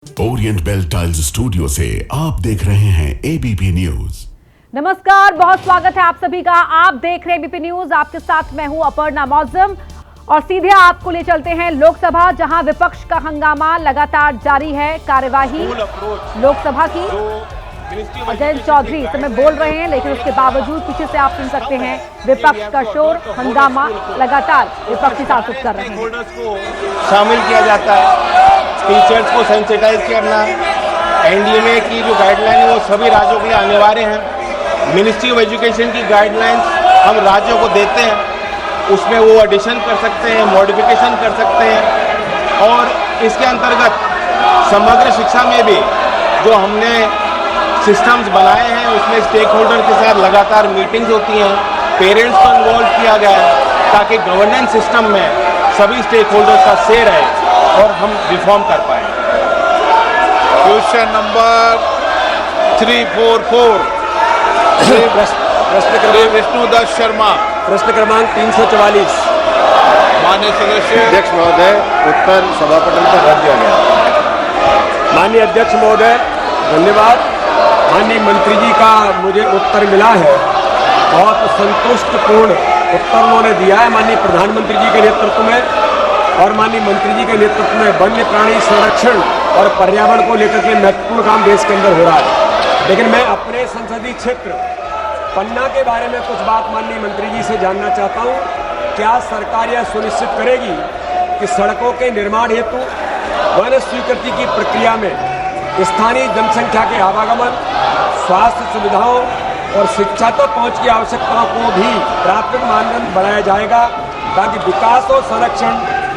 Orient bell tiles studio से आप देख रहे हैं एबीपी न्यूज। नमस्कार, बहुत स्वागत है आप सभी का। आप देख रहे हैं एबीपी न्यूज। आपके साथ मैं हूं अपर्णा मौजम और सीधे आपको ले चलते हैं लोकसभा, जहां विपक्ष का हंगामा लगातार जारी है। कार्यवाही लोकसभा की अजय चौधरी इस समय बोल रहे हैं, लेकिन उसके बावजूद पीछे से आप सुन सकते हैं विपक्ष का शोर, हंगामा लगातार विपक्षी सांसद कर रहे हैं। शामिल किया जाता है, टीचर्स को सेंसिटाइज करना, एनडीएमए की जो गाइडलाइन है वो सभी राज्यों के लिए अनिवार्य है। मिनिस्ट्री ऑफ एजुकेशन की गाइडलाइंस हम राज्यों को देते हैं, उसमें वो एडिशन कर सकते हैं, मॉडिफिकेशन कर सकते हैं। और इसके अंतर्गत समग्र शिक्षा में भी जो हमने सिस्टम्स बनाए हैं उसमें स्टेक होल्डर के साथ लगातार मीटिंग्स होती हैं, पेरेंट्स को इन्वॉल्व किया गया है ताकि गवर्नेंस सिस्टम में सभी स्टेक होल्डर्स का से रहे और हम रिफॉर्म कर पाए। क्वेश्चन नंबर 344 श्री विष्णुदत्त शर्मा, प्रश्न क्रमांक 344। माननीय सदस्य अध्यक्ष महोदय, उत्तर सभापटल पर रख दिया गया। माननीय अध्यक्ष महोदय धन्यवाद। माननीय मंत्री जी का मुझे उत्तर मिला है, बहुत संतुष्टपूर्ण उत्तर उन्होंने दिया है माननीय प्रधानमंत्री जी के नेतृत्व में और माननीय मंत्री जी के नेतृत्व में वन्य प्राणी संरक्षण और पर्यावरण को लेकर के महत्वपूर्ण काम देश के अंदर हो रहा है। लेकिन मैं अपने संसदीय क्षेत्र पन्ना के बारे में कुछ बात माननीय मंत्री जी से जानना चाहता हूँ। क्या सरकार यह सुनिश्चित करेगी कि सड़कों के निर्माण हेतु वन स्वीकृति की प्रक्रिया में स्थानीय जनसंख्या के आवागमन, स्वास्थ्य सुविधाओं और शिक्षा तक पहुंच की आवश्यकताओं को भी प्राथमिक मानदंड बनाया जाएगा ताकि विकास और संरक्षण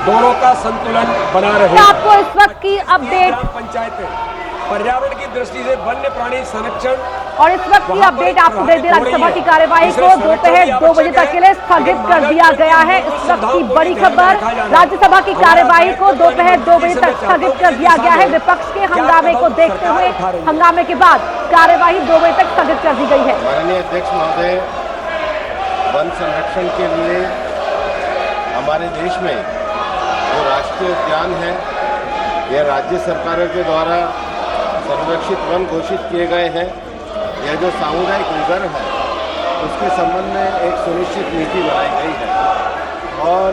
दोनों का संतुलन बना रहे। आपको इस वक्त की अपडेट पंचायतें पर्यावरण की दृष्टि से वन्य प्राणी संरक्षण और इस वक्त की अपडेट आपको दे दें। राज्यसभा की कार्यवाही को दोपहर 2 बजे तक के लिए स्थगित कर दिया गया है। इस वक्त की बड़ी खबर, राज्यसभा की कार्यवाही को दोपहर 2 बजे तक स्थगित कर दिया गया है। विपक्ष के हंगामे को देखते हुए हंगामे के बाद कार्यवाही 2 बजे तक स्थगित कर दी गई है। माननीय अध्यक्ष महोदय, वन संरक्षण के लिए हमारे देश में जो राष्ट्रीय उद्यान है, यह राज्य सरकारों के द्वारा संरक्षित वन घोषित किए गए हैं। यह जो सामुदायिक रिजर्व है उसके संबंध में एक सुनिश्चित नीति बनाई गई है और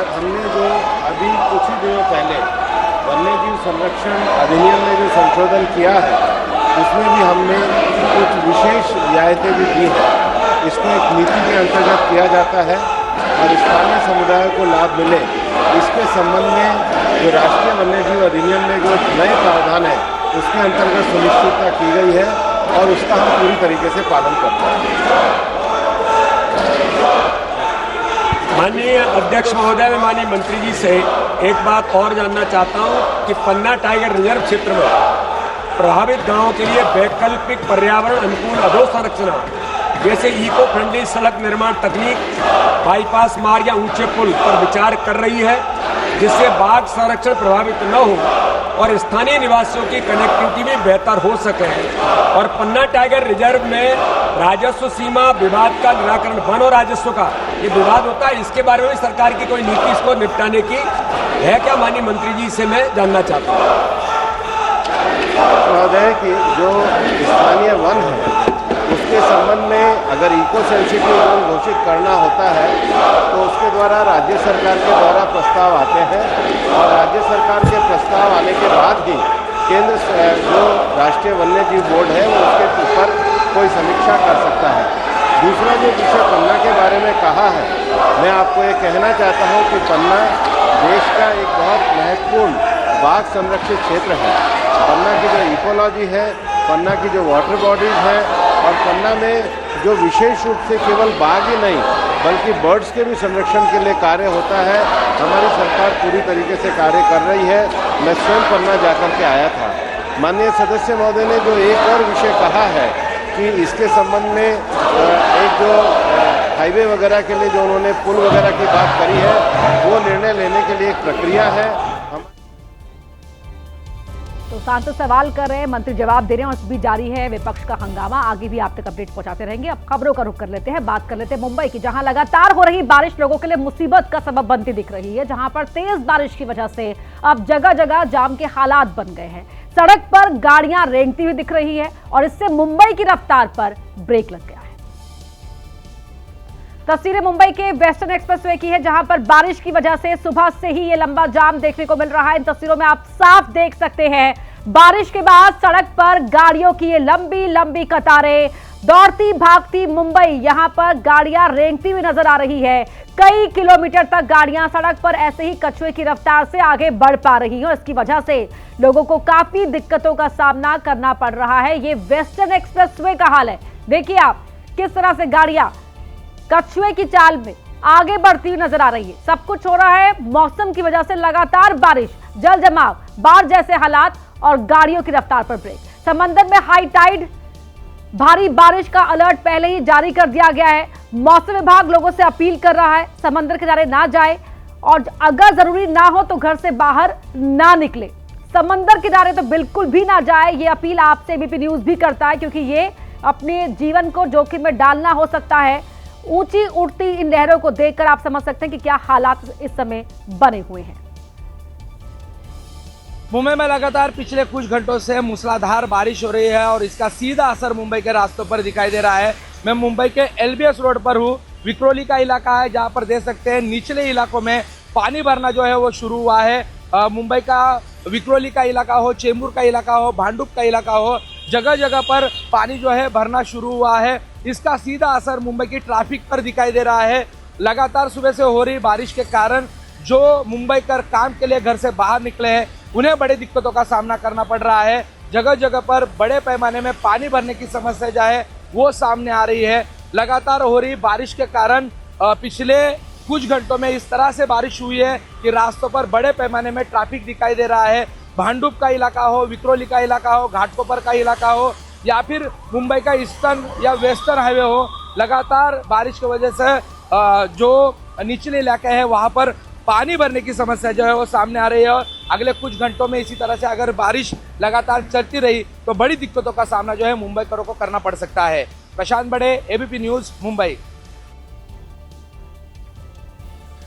हमने जो अभी कुछ ही दिनों पहले वन्यजीव संरक्षण अधिनियम में जो संशोधन किया है उसमें भी हमने कुछ विशेष रियायतें भी दी हैं। इसको एक नीति के अंतर्गत किया जाता है और स्थानीय समुदायों को लाभ मिले, इसके संबंध में जो राष्ट्रीय वन्यजीव अधिनियम में जो नए प्रावधान है उसके अंतर्गत सुनिश्चितता की गई है और उसका हम पूरी तरीके से पालन करते हैं। माननीय अध्यक्ष महोदय, मैं माननीय मंत्री जी से एक बात और जानना चाहता हूं कि पन्ना टाइगर रिजर्व क्षेत्र में प्रभावित गांवों के लिए वैकल्पिक पर्यावरण अनुकूल अधोसंरचना जैसे इको फ्रेंडली सड़क निर्माण तकनीक, बाईपास मार्ग या ऊंचे पुल पर विचार कर रही है जिससे बाघ संरक्षण प्रभावित न हो और स्थानीय निवासियों की कनेक्टिविटी भी बेहतर हो सके। और पन्ना टाइगर रिजर्व में राजस्व सीमा विवाद का निराकरण, वन और राजस्व का ये विवाद होता है, इसके बारे में भी सरकार की कोई नीति इसको निपटाने की है क्या? माननीय मंत्री जी से मैं जानना चाहता हूँ। महोदय कि जो स्थानीय वन है उसके संबंध में अगर इको सेंसिटिव जोन घोषित करना होता है तो उसके द्वारा राज्य सरकार के द्वारा प्रस्ताव आते हैं और राज्य सरकार के प्रस्ताव आने के बाद ही केंद्र जो राष्ट्रीय वन्यजीव बोर्ड है वो उसके ऊपर कोई समीक्षा कर सकता है। दूसरा जो विषय पन्ना के बारे में कहा है, मैं आपको ये कहना चाहता हूँ कि पन्ना देश का एक बहुत महत्वपूर्ण बाघ संरक्षित क्षेत्र है। पन्ना की जो इकोलॉजी है, पन्ना की जो वाटर बॉडीज है और पन्ना में जो विशेष रूप से केवल बाघ ही नहीं बल्कि बर्ड्स के भी संरक्षण के लिए कार्य होता है, हमारी सरकार पूरी तरीके से कार्य कर रही है। मैं स्वयं पन्ना जाकर के आया था। माननीय सदस्य महोदय ने जो एक और विषय कहा है कि इसके संबंध में एक जो हाईवे वगैरह के लिए जो उन्होंने पुल वगैरह की बात करी है वो निर्णय लेने के लिए एक प्रक्रिया है। तो सांसद सवाल कर रहे हैं, मंत्री जवाब दे रहे हैं और इस बीच जारी है विपक्ष का हंगामा। आगे भी आप तक अपडेट पहुंचाते रहेंगे। अब खबरों का रुख कर लेते हैं, बात कर लेते हैं मुंबई की, जहां लगातार हो रही बारिश लोगों के लिए मुसीबत का सबब बनती दिख रही है। जहां पर तेज बारिश की वजह से अब जगह जगह जाम के हालात बन गए हैं। सड़क पर गाड़ियां रेंगती हुई दिख रही है और इससे मुंबई की रफ्तार पर ब्रेक लग गया है। तस्वीरें मुंबई के वेस्टर्न एक्सप्रेसवे की है, जहां पर बारिश की वजह से सुबह से ही ये लंबा जाम देखने को मिल रहा है। इन तस्वीरों में आप साफ देख सकते हैं, बारिश के बाद सड़क पर गाड़ियों की ये लंबी लंबी कतारें, दौड़ती भागती मुंबई, यहां पर गाड़ियां रेंगती हुई नजर आ रही है। कई किलोमीटर तक गाड़ियां सड़क पर ऐसे ही कछुए की रफ्तार से आगे बढ़ पा रही हैं। इसकी वजह से लोगों को काफी दिक्कतों का सामना करना पड़ रहा है। ये वेस्टर्न एक्सप्रेसवे का हाल है। देखिए आप किस तरह से गाड़ियां कछुए की चाल में आगे बढ़ती हुई नजर आ रही है। सब कुछ हो रहा है मौसम की वजह से, लगातार बारिश, जल जमाव, बाढ़ जैसे हालात और गाड़ियों की रफ्तार पर ब्रेक। समंदर में हाई टाइड, भारी बारिश का अलर्ट पहले ही जारी कर दिया गया है। मौसम विभाग लोगों से अपील कर रहा है समंदर किनारे ना जाए और अगर जरूरी ना हो तो घर से बाहर ना निकले। समंदर किनारे तो बिल्कुल भी ना जाए, ये अपील आपसे एबीपी न्यूज भी करता है, क्योंकि ये अपने जीवन को जोखिम में डालना हो सकता है। ऊंची उठती इन लहरों को देखकर आप समझ सकते हैं कि क्या हालात इस समय बने हुए हैं। मुंबई में लगातार पिछले कुछ घंटों से मूसलाधार बारिश हो रही है और इसका सीधा असर मुंबई के रास्तों पर दिखाई दे रहा है। मैं मुंबई के एलबीएस रोड पर हूँ। विक्रोली का इलाका है, जहाँ पर देख सकते हैं निचले इलाकों में पानी भरना जो है वो शुरू हुआ है। मुंबई का विक्रोली का इलाका हो, चेंबूर का इलाका हो, भांडुप का इलाका हो, जगह जगह पर पानी जो है भरना शुरू हुआ है। इसका सीधा असर मुंबई की ट्रैफिक पर दिखाई दे रहा है। लगातार सुबह से हो रही बारिश के कारण जो मुंबई कर काम के लिए घर से बाहर निकले हैं उन्हें बड़ी दिक्कतों का सामना करना पड़ रहा है। जगह जगह पर बड़े पैमाने में पानी भरने की समस्या जो है वो सामने आ रही है। लगातार हो रही बारिश के कारण पिछले कुछ घंटों में इस तरह से बारिश हुई है कि रास्तों पर बड़े पैमाने में ट्रैफिक दिखाई दे रहा है। भांडुप का इलाका हो, विक्रोली का इलाका हो, घाटकोपर का इलाका हो या फिर मुंबई का ईस्टर्न या वेस्टर्न हाईवे हो, लगातार बारिश की वजह से जो निचले इलाके हैं वहाँ पर पानी भरने की समस्या जो है वो सामने आ रही है। और अगले कुछ घंटों में इसी तरह से अगर बारिश लगातार चलती रही तो बड़ी दिक्कतों का सामना जो है मुंबईकरों को करना पड़ सकता है। प्रशांत बड़े, एबीपी न्यूज, मुंबई।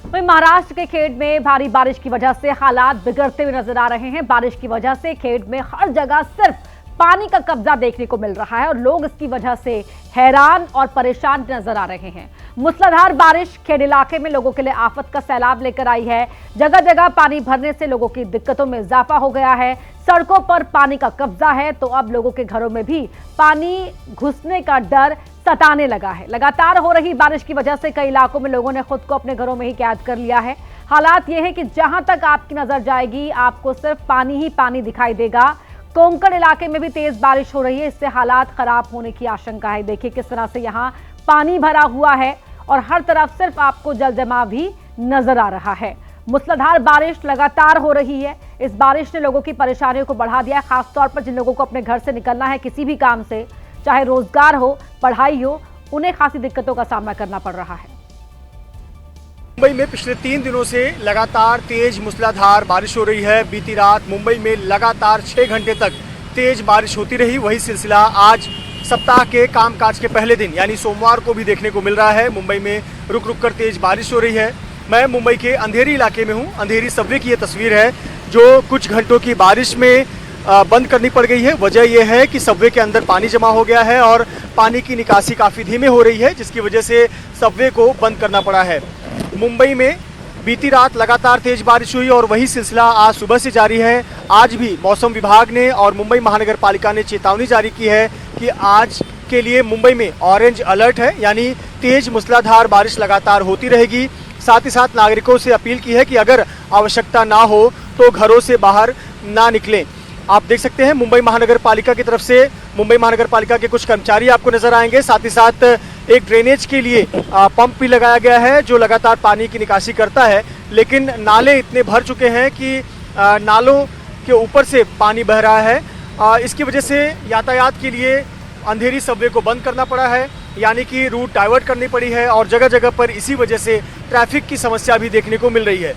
वहीं महाराष्ट्र के खेड में भारी बारिश की वजह से हालात बिगड़ते हुए नजर आ रहे हैं। बारिश की वजह से खेड में हर जगह सिर्फ पानी का कब्जा देखने को मिल रहा है और लोग इसकी वजह से हैरान और परेशान नजर आ रहे हैं। मूसलाधार बारिश खेड इलाके में लोगों के लिए आफत का सैलाब लेकर आई है। जगह जगह पानी भरने से लोगों की दिक्कतों में इजाफा हो गया है। सड़कों पर पानी का कब्जा है तो अब लोगों के घरों में भी पानी घुसने का डर सताने लगा है। लगातार हो रही बारिश की वजह से कई इलाकों में लोगों ने खुद को अपने घरों में ही कैद कर लिया है। हालात ये है कि जहां तक आपकी नजर जाएगी आपको सिर्फ पानी ही पानी दिखाई देगा। कोंकण इलाके में भी तेज बारिश हो रही है, इससे हालात खराब होने की आशंका है। देखिए किस तरह से यहाँ पानी भरा हुआ है और हर तरफ सिर्फ आपको जल जमाव भी नजर आ रहा है। मूसलाधार बारिश लगातार हो रही है। इस बारिश ने लोगों की परेशानियों को बढ़ा दिया है, खासतौर पर जिन लोगों को अपने घर से निकलना है किसी भी काम से, चाहे रोजगार हो, पढ़ाई हो, उन्हें खासी दिक्कतों का सामना करना पड़ रहा है। मुंबई में पिछले 3 दिनों से लगातार तेज मूसलाधार बारिश हो रही है। बीती रात मुंबई में लगातार 6 घंटे तक तेज बारिश होती रही। वही सिलसिला आज सप्ताह के कामकाज के पहले दिन यानी सोमवार को भी देखने को मिल रहा है। मुंबई में रुक रुक कर तेज बारिश हो रही है। मैं मुंबई के अंधेरी इलाके में हूँ। अंधेरी सबवे की ये तस्वीर है जो कुछ घंटों की बारिश में बंद करनी पड़ गई है। वजह यह है कि सबवे के अंदर पानी जमा हो गया है और पानी की निकासी काफ़ी धीमे हो रही है, जिसकी वजह से सबवे को बंद करना पड़ा है। मुंबई में बीती रात लगातार तेज बारिश हुई और वही सिलसिला आज सुबह से जारी है। आज भी मौसम विभाग ने और मुंबई महानगर पालिका ने चेतावनी जारी की है कि आज के लिए मुंबई में ऑरेंज अलर्ट है, यानी तेज मूसलाधार बारिश लगातार होती रहेगी। साथ ही साथ नागरिकों से अपील की है कि अगर आवश्यकता ना हो तो घरों से बाहर ना निकलें। आप देख सकते हैं मुंबई महानगर पालिका की तरफ से मुंबई महानगर पालिका के कुछ कर्मचारी आपको नजर आएंगे। साथ ही साथ एक ड्रेनेज के लिए पंप भी लगाया गया है जो लगातार पानी की निकासी करता है, लेकिन नाले इतने भर चुके हैं कि नालों के ऊपर से पानी बह रहा है। इसकी वजह से यातायात के लिए अंधेरी सबवे को बंद करना पड़ा है, यानी कि रूट डाइवर्ट करनी पड़ी है और जगह जगह पर इसी वजह से ट्रैफिक की समस्या भी देखने को मिल रही है।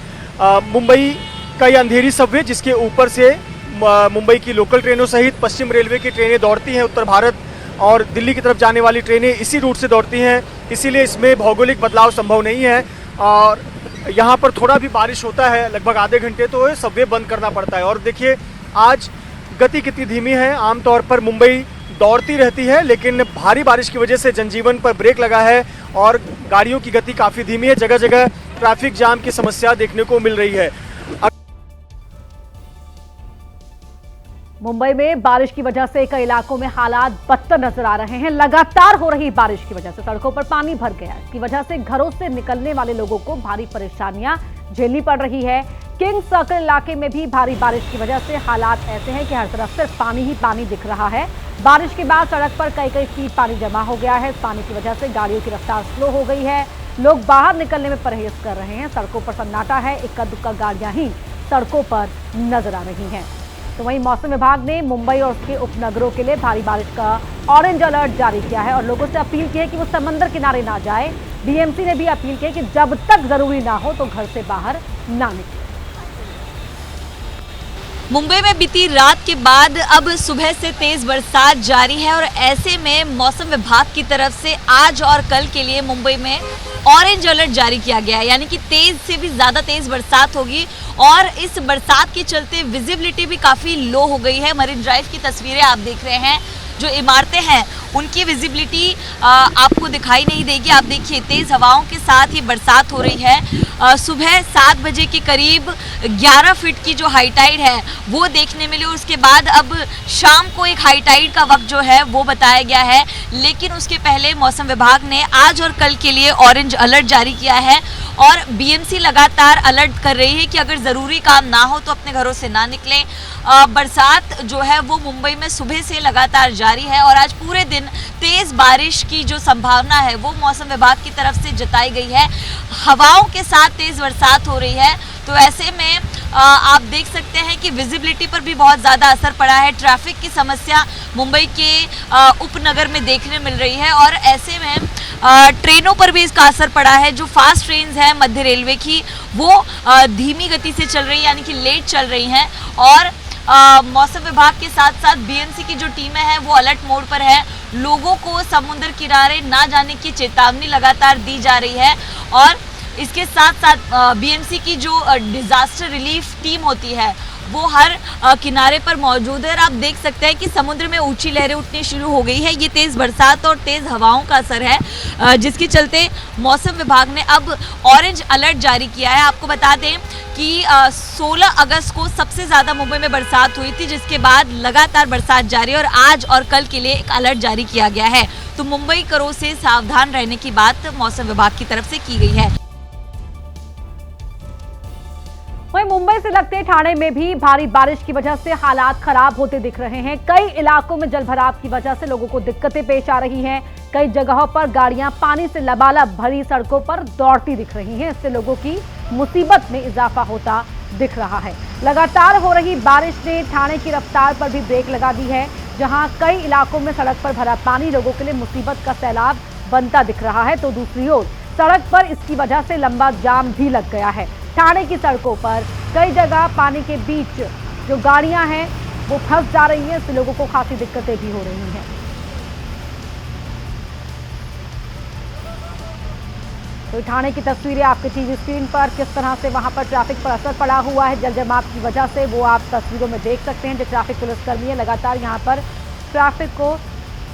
मुंबई का ये अंधेरी सबवे जिसके ऊपर से मुंबई की लोकल ट्रेनों सहित पश्चिम रेलवे की ट्रेनें दौड़ती हैं। उत्तर भारत और दिल्ली की तरफ जाने वाली ट्रेनें इसी रूट से दौड़ती हैं, इसीलिए इसमें भौगोलिक बदलाव संभव नहीं है। और यहाँ पर थोड़ा भी बारिश होता है लगभग आधे घंटे तो सबवे बंद करना पड़ता है। और देखिए आज गति कितनी धीमी है। आमतौर पर मुंबई दौड़ती रहती है, लेकिन भारी बारिश की वजह से जनजीवन पर ब्रेक लगा है और गाड़ियों की गति काफ़ी धीमी है। जगह जगह ट्रैफिक जाम की समस्या देखने को मिल रही है। मुंबई में बारिश की वजह से कई इलाकों में हालात बदतर नजर आ रहे हैं। लगातार हो रही बारिश की वजह से सड़कों पर पानी भर गया है। इसकी वजह से घरों से निकलने वाले लोगों को भारी परेशानियां झेलनी पड़ रही है। किंग सर्कल इलाके में भी भारी बारिश की वजह से हालात ऐसे हैं कि हर तरफ सिर्फ पानी ही पानी दिख रहा है। बारिश के बाद सड़क पर कई फीट पानी जमा हो गया है। इस पानी की वजह से गाड़ियों की रफ्तार स्लो हो गई है। लोग बाहर निकलने में परहेज कर रहे हैं। सड़कों पर सन्नाटा है। इक्का दुक्का गाड़ियां ही सड़कों पर नजर आ रही हैं। तो वहीं मौसम विभाग ने मुंबई और उसके उपनगरों के लिए भारी बारिश का ऑरेंज अलर्ट जारी किया है और लोगों से अपील की है कि वो समंदर किनारे ना जाए। बीएमसी ने भी अपील की है कि जब तक जरूरी ना हो तो घर से बाहर ना निकले। मुंबई में बीती रात के बाद अब सुबह से तेज बरसात जारी है और ऐसे में मौसम विभाग की तरफ से आज और कल के लिए मुंबई में ऑरेंज अलर्ट जारी किया गया है, यानी कि तेज से भी ज्यादा तेज बरसात होगी। और इस बरसात के चलते विजिबिलिटी भी काफी लो हो गई है। मरीन ड्राइव की तस्वीरें आप देख रहे हैं, जो इमारतें हैं उनकी विजिबिलिटी आपको दिखाई नहीं देगी। आप देखिए तेज हवाओं के साथ ये बरसात हो रही है। सुबह 7 बजे के करीब 11 फीट की जो हाई टाइड है वो देखने मिली। उसके बाद अब शाम को एक हाई टाइड का वक्त जो है वो बताया गया है, लेकिन उसके पहले मौसम विभाग ने आज और कल के लिए ऑरेंज अलर्ट जारी किया है और बीएमसी लगातार अलर्ट कर रही है कि अगर ज़रूरी काम ना हो तो अपने घरों से ना निकलें। बरसात जो है वो मुंबई में सुबह से लगातार जारी है और आज पूरे दिन तेज बारिश की जो संभावना है वो मौसम विभाग की तरफ से जताई गई है। हवाओं के साथ तेज बरसात हो रही है, तो ऐसे में आप देख सकते हैं कि विजिबिलिटी पर भी बहुत ज़्यादा असर पड़ा है। ट्रैफिक की समस्या मुंबई के उपनगर में देखने मिल रही है और ऐसे में ट्रेनों पर भी इसका असर पड़ा है। जो फास्ट ट्रेन्स हैं मध्य रेलवे की वो धीमी गति से चल रही है, यानी कि लेट चल रही हैं। और मौसम विभाग के साथ साथ बीएमसी की जो टीमें हैं वो अलर्ट मोड पर है। लोगों को समुद्र किनारे ना जाने की चेतावनी लगातार दी जा रही है और इसके साथ साथ बीएमसी की जो डिजास्टर रिलीफ टीम होती है वो हर किनारे पर मौजूद है। और आप देख सकते हैं कि समुद्र में ऊंची लहरें उठनी शुरू हो गई है। ये तेज़ बरसात और तेज़ हवाओं का असर है, जिसके चलते मौसम विभाग ने अब ऑरेंज अलर्ट जारी किया है। आपको बता दें कि 16 अगस्त को सबसे ज़्यादा मुंबई में बरसात हुई थी, जिसके बाद लगातार बरसात जारी है और आज और कल के लिए एक अलर्ट जारी किया गया है। तो मुंबई करों से सावधान रहने की बात मौसम विभाग की तरफ से की गई है। वहीं मुंबई से लगते ठाणे में भी भारी बारिश की वजह से हालात खराब होते दिख रहे हैं। कई इलाकों में जलभराव की वजह से लोगों को दिक्कतें पेश आ रही हैं। कई जगहों पर गाड़ियां पानी से लबालब भरी सड़कों पर दौड़ती दिख रही हैं। इससे लोगों की मुसीबत में इजाफा होता दिख रहा है। लगातार हो रही बारिश ने ठाणे की रफ्तार पर भी ब्रेक लगा दी है, जहां कई इलाकों में सड़क पर भरा पानी लोगों के लिए मुसीबत का सैलाब बनता दिख रहा है। तो दूसरी ओर सड़क पर इसकी वजह से लंबा जाम भी लग गया है। ठाणे की सड़कों पर कई जगह पानी के बीच जो गाड़ियां हैं वो फंस जा रही हैं, इससे लोगों को खासी दिक्कतें भी हो रही हैं। तो ठाणे की तस्वीरें आपके टीवी स्क्रीन पर किस तरह से वहां पर ट्रैफिक पर असर पड़ा हुआ है जल जमाव की वजह से, वो आप तस्वीरों में देख सकते हैं। जो ट्रैफिक पुलिसकर्मी है लगातार यहां पर ट्रैफिक को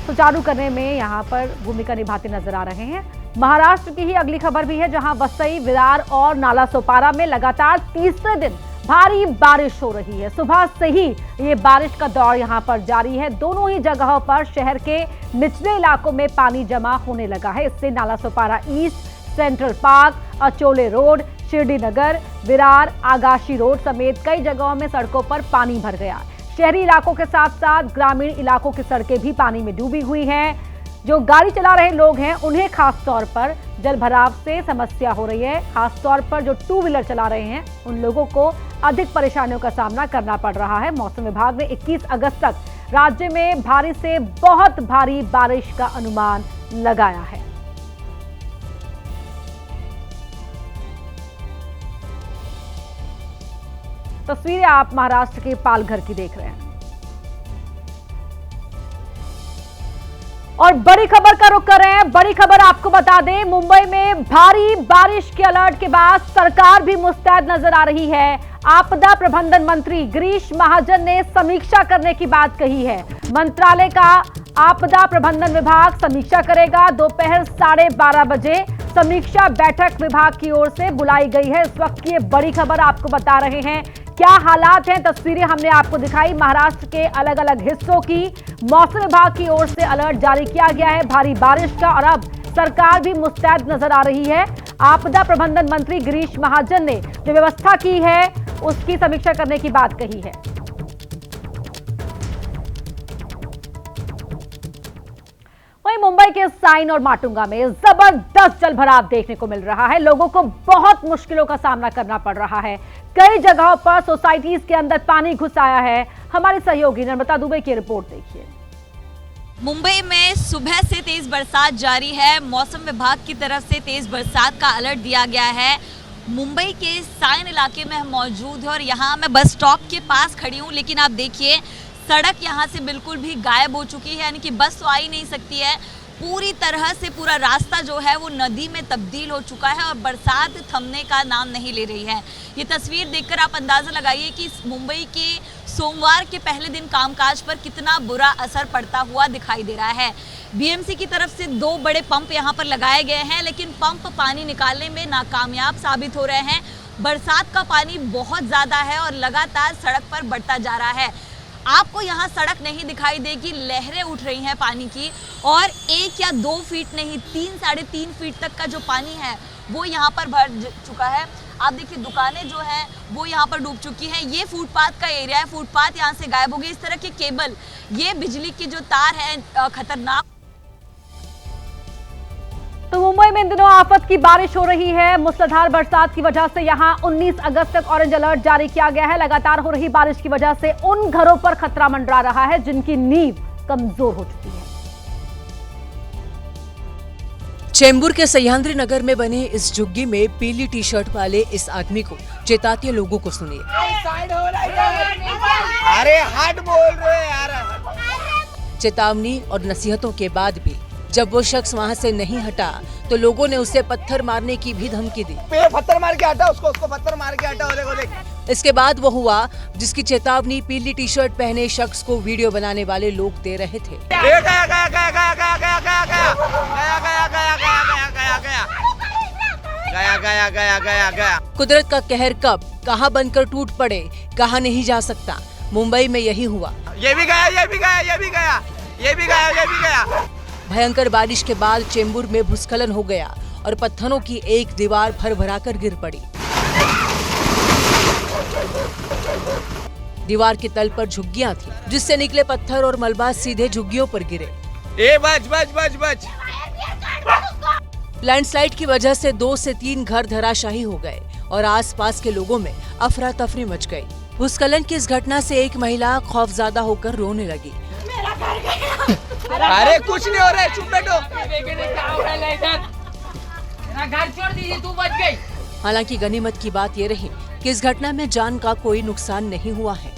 सुचारू करने में यहां पर भूमिका निभाते नजर आ रहे हैं। महाराष्ट्र की ही अगली खबर भी है, जहां वसई, विरार और नालासोपारा में लगातार तीसरे दिन भारी बारिश हो रही है। सुबह से ही ये बारिश का दौर यहां पर जारी है। दोनों ही जगहों पर शहर के निचले इलाकों में पानी जमा होने लगा है। इससे Nalasopara east, central park, Achole road, Shirdi Nagar, Virar, Agashi road समेत कई जगहों में सड़कों पर पानी भर गया। शहरी इलाकों के साथ साथ ग्रामीण इलाकों की सड़कें भी पानी में डूबी हुई हैं। जो गाड़ी चला रहे लोग हैं उन्हें खास तौर पर जल भराव से समस्या हो रही है। खास तौर पर जो 2 व्हीलर चला रहे हैं उन लोगों को अधिक परेशानियों का सामना करना पड़ रहा है। मौसम विभाग ने 21 अगस्त तक राज्य में भारी से बहुत भारी बारिश का अनुमान लगाया है। तस्वीरें आप महाराष्ट्र के पालघर की देख रहे हैं। और बड़ी खबर का रुख कर रहे हैं। बड़ी खबर आपको बता दें, मुंबई में भारी बारिश के अलर्ट के बाद सरकार भी मुस्तैद नजर आ रही है। आपदा प्रबंधन मंत्री गिरीश महाजन ने समीक्षा करने की बात कही है। मंत्रालय का आपदा प्रबंधन विभाग समीक्षा करेगा। दोपहर 12:30 बजे समीक्षा बैठक विभाग की ओर से बुलाई गई है। इस वक्त की ये बड़ी खबर आपको बता रहे हैं। क्या हालात हैं, तस्वीरें हमने आपको दिखाई महाराष्ट्र के अलग अलग हिस्सों की। मौसम विभाग की ओर से अलर्ट जारी किया गया है भारी बारिश का, और अब सरकार भी मुस्तैद नजर आ रही है। आपदा प्रबंधन मंत्री गिरीश महाजन ने जो व्यवस्था की है उसकी समीक्षा करने की बात कही है। वहीं मुंबई के साइन और माटुंगा में जबरदस्त जलभराव देखने को मिल रहा है। लोगों को बहुत मुश्किलों का सामना करना पड़ रहा है। कई जगहों पर सोसाइटीज के अंदर पानी घुस आया है। हमारे सहयोगी नर्मदा दुबे की रिपोर्ट देखिए। मुंबई में सुबह से तेज बरसात जारी है। मौसम विभाग की तरफ से तेज बरसात का अलर्ट दिया गया है। मुंबई के साइन इलाके में हम मौजूद हैं और यहाँ मैं बस स्टॉप के पास खड़ी हूँ, लेकिन आप देखिए सड़क यहाँ से बिल्कुल भी गायब हो चुकी है, यानी कि बस तो आ ही नहीं सकती है। पूरी तरह से पूरा रास्ता जो है वो नदी में तब्दील हो चुका है और बरसात थमने का नाम नहीं ले रही है। ये तस्वीर देखकर आप अंदाजा लगाइए कि मुंबई के सोमवार के पहले दिन कामकाज पर कितना बुरा असर पड़ता हुआ दिखाई दे रहा है। बीएमसी की तरफ से 2 बड़े पंप यहाँ पर लगाए गए हैं, लेकिन पंप पानी निकालने में नाकामयाब साबित हो रहे हैं। बरसात का पानी बहुत ज़्यादा है और लगातार सड़क पर बढ़ता जा रहा है। आपको यहाँ सड़क नहीं दिखाई देगी, लहरें उठ रही हैं पानी की, और 1 या 2 फीट नहीं 3 साढ़े 3 फीट तक का जो पानी है वो यहाँ पर भर चुका है। आप देखिए दुकानें जो हैं वो यहाँ पर डूब चुकी हैं। ये फुटपाथ का एरिया है, फुटपाथ यहाँ से गायब हो गई। इस तरह के केबल, ये बिजली की जो तार है खतरनाक। तो मुंबई में इन दिनों आफत की बारिश हो रही है। मूसलाधार बरसात की वजह से यहां 19 अगस्त तक ऑरेंज अलर्ट जारी किया गया है। लगातार हो रही बारिश की वजह से उन घरों पर खतरा मंडरा रहा है जिनकी नींव कमजोर हो चुकी है। चेंबूर के सह्याद्री नगर में बने इस झुग्गी में पीली टी शर्ट वाले इस आदमी को चेताते हैं। लोगों को सुनिए। अरे हट बोल रहे यार। चेतावनी और नसीहतों के बाद भी जब वो शख्स वहाँ से नहीं हटा तो लोगों ने उसे पत्थर मारने की भी धमकी दी। पत्थर मार के हटा उसको पत्थर मार के हटा। देखो देख। इसके बाद वो हुआ जिसकी चेतावनी पीली टी शर्ट पहने शख्स को वीडियो बनाने वाले लोग दे रहे थे। कुदरत का कहर कब कहाँ बनकर टूट पड़े कहा नहीं जा सकता। मुंबई में यही हुआ। ये भी गया, ये भी गया, ये भी गया, ये भी गया, ये भी गया। भयंकर बारिश के बाद चेंबूर में भूस्खलन हो गया और पत्थरों की एक दीवार भर-भराकर गिर पड़ी। दीवार के तल पर झुग्गियां थी, जिससे निकले पत्थर और मलबा सीधे झुग्गियों पर गिरे। ए बच बच बच बच। लैंडस्लाइड की वजह से 2 से 3 घर धराशायी हो गए और आसपास के लोगों में अफरा तफरी मच गई। भूस्खलन की इस घटना से एक महिला खौफजदा होकर रोने लगी। अरे कुछ नहीं हो रहा है, चुप बैठो। घर छोड़ दीजिए, तू बच गई। हालांकि गनीमत की बात ये रही कि इस घटना में जान का कोई नुकसान नहीं हुआ है।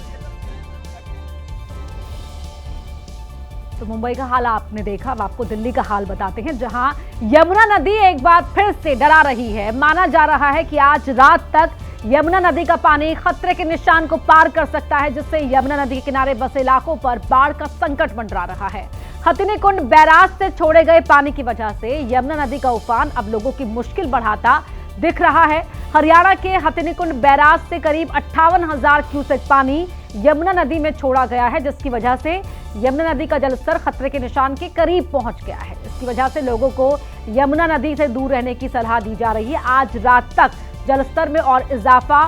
तो मुंबई का हाल आपने देखा, अब आपको दिल्ली का हाल बताते हैं, जहां यमुना नदी एक बार फिर से डरा रही है। माना जा रहा है कि आज रात तक यमुना नदी का पानी खतरे के निशान को पार कर सकता है, जिससे यमुना नदी के किनारे बसे इलाकों पर बाढ़ का संकट मंडरा रहा है। हथिनीकुंड बैराज से छोड़े गए पानी की वजह से यमुना नदी का उफान अब लोगों की मुश्किल बढ़ाता दिख रहा है। हरियाणा के हथिनीकुंड बैराज से करीब 58,000 क्यूसेक पानी यमुना नदी में छोड़ा गया है, जिसकी वजह से यमुना नदी का जलस्तर खतरे के निशान के करीब पहुंच गया है। इसकी वजह से लोगों को यमुना नदी से दूर रहने की सलाह दी जा रही है। आज रात तक जलस्तर में और इजाफा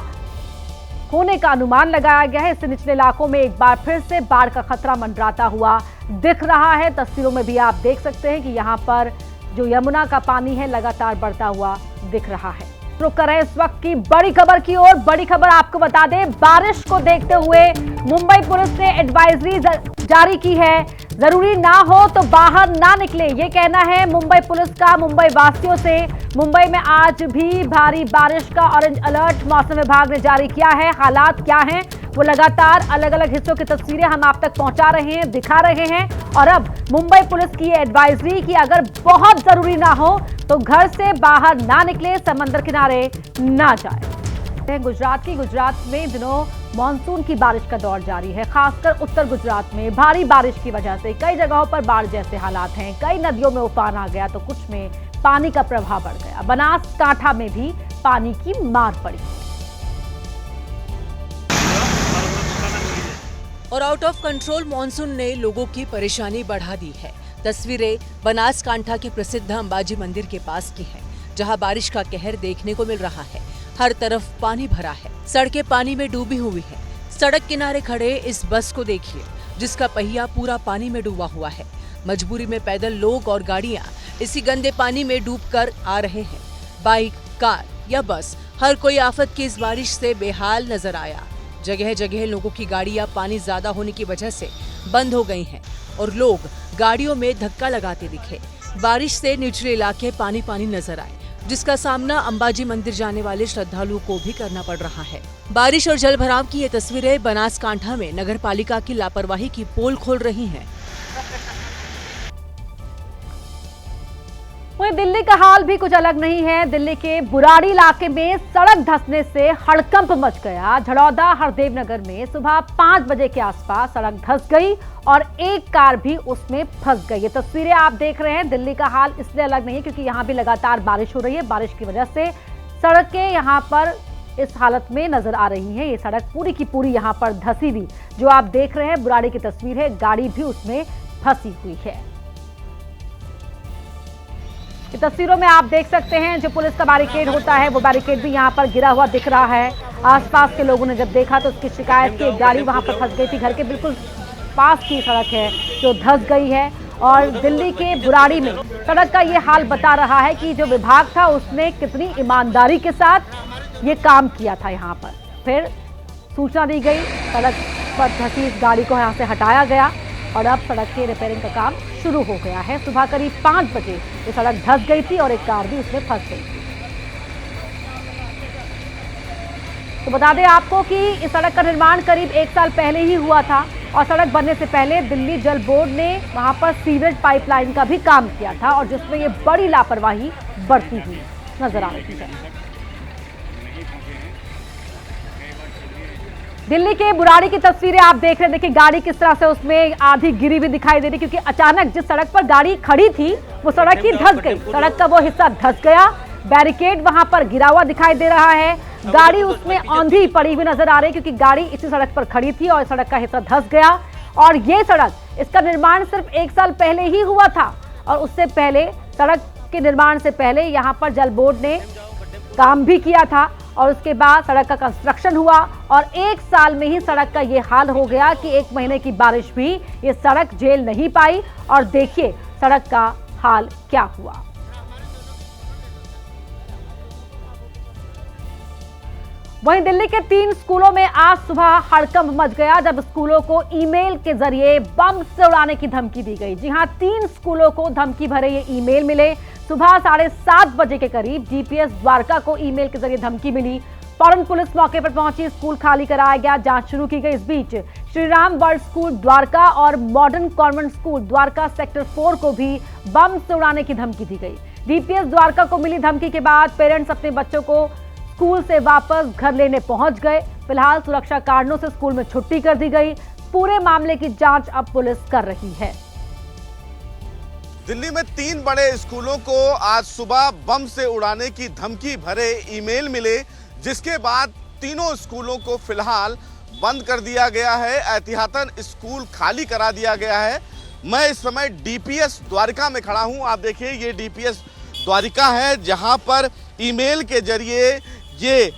होने का अनुमान लगाया गया है। इससे निचले इलाकों में एक बार फिर से बाढ़ का खतरा मंडराता हुआ दिख रहा है। तस्वीरों में भी आप देख सकते हैं कि यहाँ पर जो यमुना का पानी है लगातार बढ़ता हुआ दिख रहा है। रुक कर रहे इस वक्त की बड़ी खबर की ओर। बड़ी खबर आपको बता दें, बारिश को देखते हुए मुंबई पुलिस ने एडवाइजरी जारी की है। जरूरी ना हो तो बाहर ना निकले, ये कहना है मुंबई पुलिस का मुंबई वासियों से। मुंबई में आज भी भारी बारिश का ऑरेंज अलर्ट मौसम विभाग ने जारी किया है। हालात क्या हैं वो लगातार अलग अलग हिस्सों की तस्वीरें हम आप तक पहुंचा रहे हैं, दिखा रहे हैं। और अब मुंबई पुलिस की एडवाइजरी कि अगर बहुत जरूरी ना हो तो घर से बाहर ना निकले, समंदर किनारे ना जाए। गुजरात में इन दिनों मानसून की बारिश का दौर जारी है। खासकर उत्तर गुजरात में भारी बारिश की वजह से कई जगहों पर बाढ़ जैसे हालात हैं। कई नदियों में उफान आ गया तो कुछ में पानी का प्रवाह बढ़ गया। बनासकांठा में भी पानी की मार पड़ी। और आउट ऑफ कंट्रोल मॉनसून ने लोगों की परेशानी बढ़ा दी है। तस्वीरें बनासकांठा के प्रसिद्ध अंबाजी मंदिर के पास की हैं, जहां बारिश का कहर देखने को मिल रहा है। हर तरफ पानी भरा है, सड़कें पानी में डूबी हुई हैं। सड़क किनारे खड़े इस बस को देखिए, जिसका पहिया पूरा पानी में डूबा हुआ है। मजबूरी में पैदल लोग और गाड़ियां इसी गंदे पानी में डूबकर आ रहे हैं। बाइक, कार या बस, हर कोई आफत की इस बारिश से बेहाल नजर आया। जगह जगह लोगों की गाड़ियां पानी ज्यादा होने की वजह से बंद हो गई हैं और लोग गाड़ियों में धक्का लगाते दिखे। बारिश से निचले इलाके पानी पानी नजर आए, जिसका सामना अंबाजी मंदिर जाने वाले श्रद्धालुओं को भी करना पड़ रहा है। बारिश और जलभराव की ये तस्वीरें बनासकांठा में नगरपालिका की लापरवाही की पोल खोल रही हैं। वहीं दिल्ली का हाल भी कुछ अलग नहीं है। दिल्ली के बुराड़ी इलाके में सड़क धंसने से हड़कंप मच गया। झड़ौदा हरदेव नगर में सुबह 5 बजे के आसपास सड़क धंस गई और एक कार भी उसमें फंस गई। ये तस्वीरें आप देख रहे हैं। दिल्ली का हाल इसलिए अलग नहीं क्योंकि यहाँ भी लगातार बारिश हो रही है। बारिश की वजह से सड़कें यहाँ पर इस हालत में नजर आ रही है। ये सड़क पूरी की पूरी यहाँ पर धंसी हुई जो आप देख रहे हैं बुराड़ी की तस्वीर है। गाड़ी भी उसमें फंसी हुई है। ये तस्वीरों में आप देख सकते हैं जो पुलिस का बैरिकेड होता है वो बैरिकेड भी यहाँ पर गिरा हुआ दिख रहा है। आसपास के लोगों ने जब देखा तो उसकी शिकायत की। एक गाड़ी वहाँ पर फंस गई थी। घर के बिल्कुल पास की सड़क है जो धंस गई है। और दिल्ली के बुराड़ी में सड़क का ये हाल बता रहा है कि जो विभाग था उसने कितनी ईमानदारी के साथ ये काम किया था। यहाँ पर फिर सूचना दी गई, सड़क पर धंसी इस गाड़ी को यहाँ से हटाया गया और अब सड़क के रिपेयरिंग का काम शुरू हो गया है। सुबह करीब 5 बजे ये सड़क धंस गई थी और एक कार भी उसमें फंस गई थी। तो बता दें आपको कि इस सड़क का निर्माण करीब 1 साल पहले ही हुआ था और सड़क बनने से पहले दिल्ली जल बोर्ड ने वहां पर सीवेज पाइपलाइन का भी काम किया था और जिसमें ये बड़ी लापरवाही बढ़ती हुई नजर आ रही है। दिल्ली के बुराड़ी की तस्वीरें आप देख रहे हैं। देखिए गाड़ी किस तरह से उसमें आधी गिरी हुई दिखाई दे रही क्योंकि अचानक जिस सड़क पर गाड़ी खड़ी थी वो सड़क ही धंस गई। सड़क का वो हिस्सा धंस गया। बैरिकेड वहां पर गिरा हुआ दिखाई दे रहा है। गाड़ी उसमें औंधी पड़ी हुई नजर आ रही है क्योंकि गाड़ी इसी सड़क पर खड़ी थी और सड़क का हिस्सा धंस गया। और ये सड़क, इसका निर्माण सिर्फ 1 साल पहले ही हुआ था और उससे पहले सड़क के निर्माण से पहले यहाँ पर जल बोर्ड ने काम भी किया था और उसके बाद सड़क का कंस्ट्रक्शन हुआ और 1 साल में ही सड़क का ये हाल हो गया कि 1 महीने की बारिश भी ये सड़क झेल नहीं पाई। और देखिए सड़क का हाल क्या हुआ। वहीं दिल्ली के 3 स्कूलों में आज सुबह हड़कंप मच गया जब स्कूलों को ईमेल के जरिए बम से उड़ाने की धमकी दी गई। जी हां, 3 स्कूलों को धमकी भरे ये ईमेल मिले। सुबह 7:30 बजे के करीब जीपीएस द्वारका को ईमेल के जरिए धमकी मिली। फौरन पुलिस मौके पर पहुंची, स्कूल खाली कराया गया, जांच शुरू की गई। इस बीच श्रीराम वर्ल्ड स्कूल द्वारका और modern convent school Dwarka sector 4 को भी बम से उड़ाने की धमकी दी गई। डीपीएस द्वारका को मिली धमकी के बाद पेरेंट्स अपने बच्चों को स्कूल से वापस घर लेने पहुंच गए। फिलहाल सुरक्षा कारणों से स्कूल में छुट्टी कर दी गई। पूरे मामले की जांच अब पुलिस कर रही है। दिल्ली में 3 बड़े स्कूलों को आज सुबह बम से उड़ाने की धमकी भरे ईमेल मिले, जिसके बाद तीनों स्कूलों को फिलहाल बंद कर दिया गया है। एहतियातन स्कूल खाली करा दिया गया है। मैं इस समय डीपीएस द्वारका में खड़ा हूं। आप देखिए ये डीपीएस द्वारका है जहां पर ईमेल के जरिए ये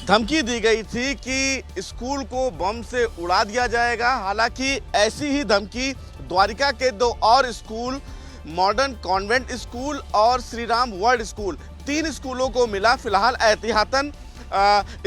धमकी दी गई थी कि स्कूल को बम से उड़ा दिया जाएगा। हालांकि ऐसी ही धमकी द्वारका के 2 और स्कूल, मॉडर्न कॉन्वेंट स्कूल और श्रीराम वर्ल्ड स्कूल, 3 स्कूलों को मिला। फिलहाल एहतियातन